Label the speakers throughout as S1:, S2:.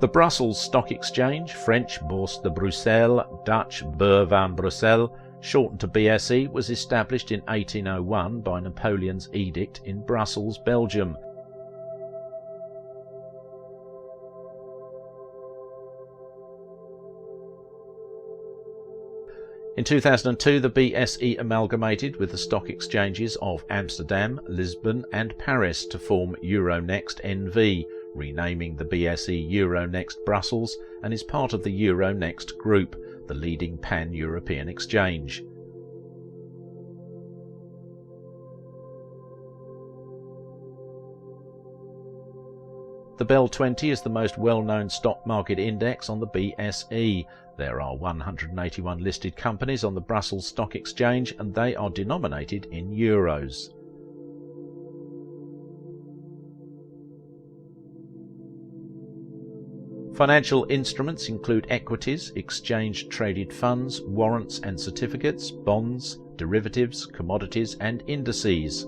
S1: The Brussels Stock Exchange, French Bourse de Bruxelles, Dutch Beurs van Brussel, shortened to BSE, was established in 1801 by Napoleon's edict in Brussels, Belgium. In 2002, the BSE amalgamated with the stock exchanges of Amsterdam, Lisbon and Paris to form Euronext N.V, renaming the BSE Euronext Brussels, and is part of the Euronext Group, the leading pan-European exchange. The BEL 20 is the most well-known stock market index on the BSE. There are 181 listed companies on the Brussels Stock Exchange and they are denominated in euros. Financial instruments include equities, exchange-traded funds, warrants and certificates, bonds, derivatives, commodities and indices.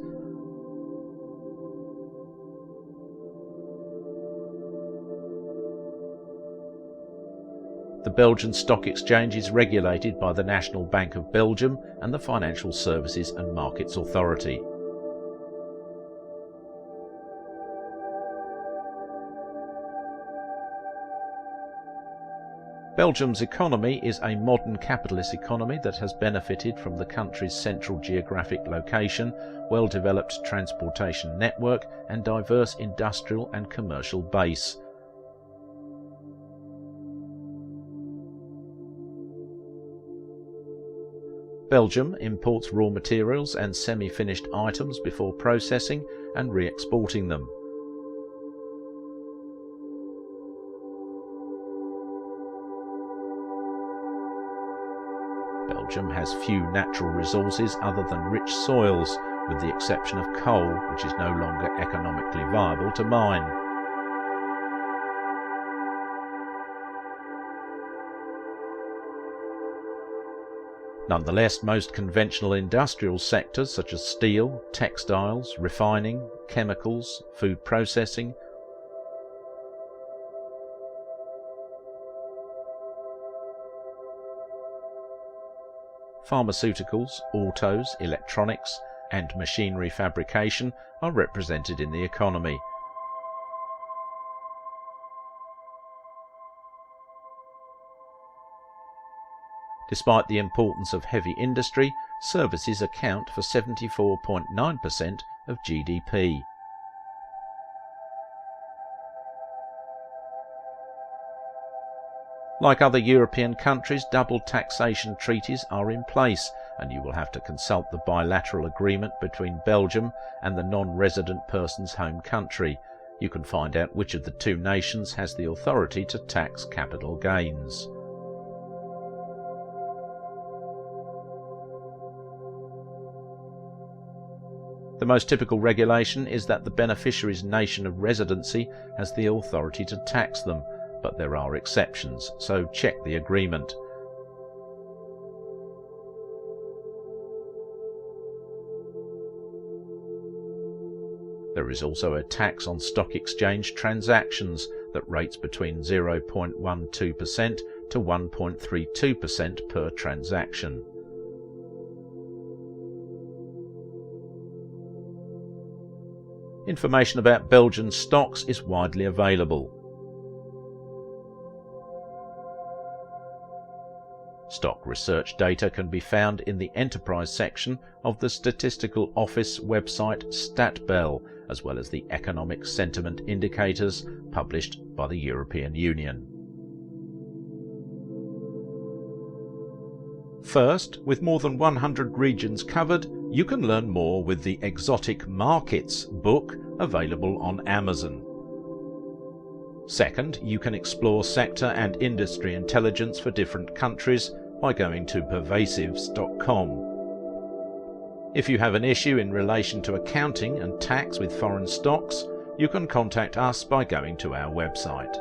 S1: The Belgian Stock Exchange is regulated by the National Bank of Belgium and the Financial Services and Markets Authority. Belgium's economy is a modern capitalist economy that has benefited from the country's central geographic location, well-developed transportation network and diverse industrial and commercial base. Belgium imports raw materials and semi-finished items before processing and re-exporting them. Belgium has few natural resources other than rich soils, with the exception of coal, which is no longer economically viable to mine. Nonetheless, most conventional industrial sectors such as steel, textiles, refining, chemicals, food processing, pharmaceuticals, autos, electronics and machinery fabrication are represented in the economy. Despite the importance of heavy industry, services account for 74.9% of GDP. Like other European countries, double taxation treaties are in place, and you will have to consult the bilateral agreement between Belgium and the non-resident person's home country. You can find out which of the two nations has the authority to tax capital gains. The most typical regulation is that the beneficiary's nation of residency has the authority to tax them, but there are exceptions, so check the agreement. There is also a tax on stock exchange transactions that rates between 0.12% to 1.32% per transaction. Information about Belgian stocks is widely available. Stock research data can be found in the Enterprise section of the Statistical Office website StatBel, as well as the Economic Sentiment Indicators published by the European Union. First, with more than 100 regions covered, you can learn more with the Exotic Markets book available on Amazon. Second, you can explore sector and industry intelligence for different countries by going to pervasives.com. If you have an issue in relation to accounting and tax with foreign stocks, you can contact us by going to our website.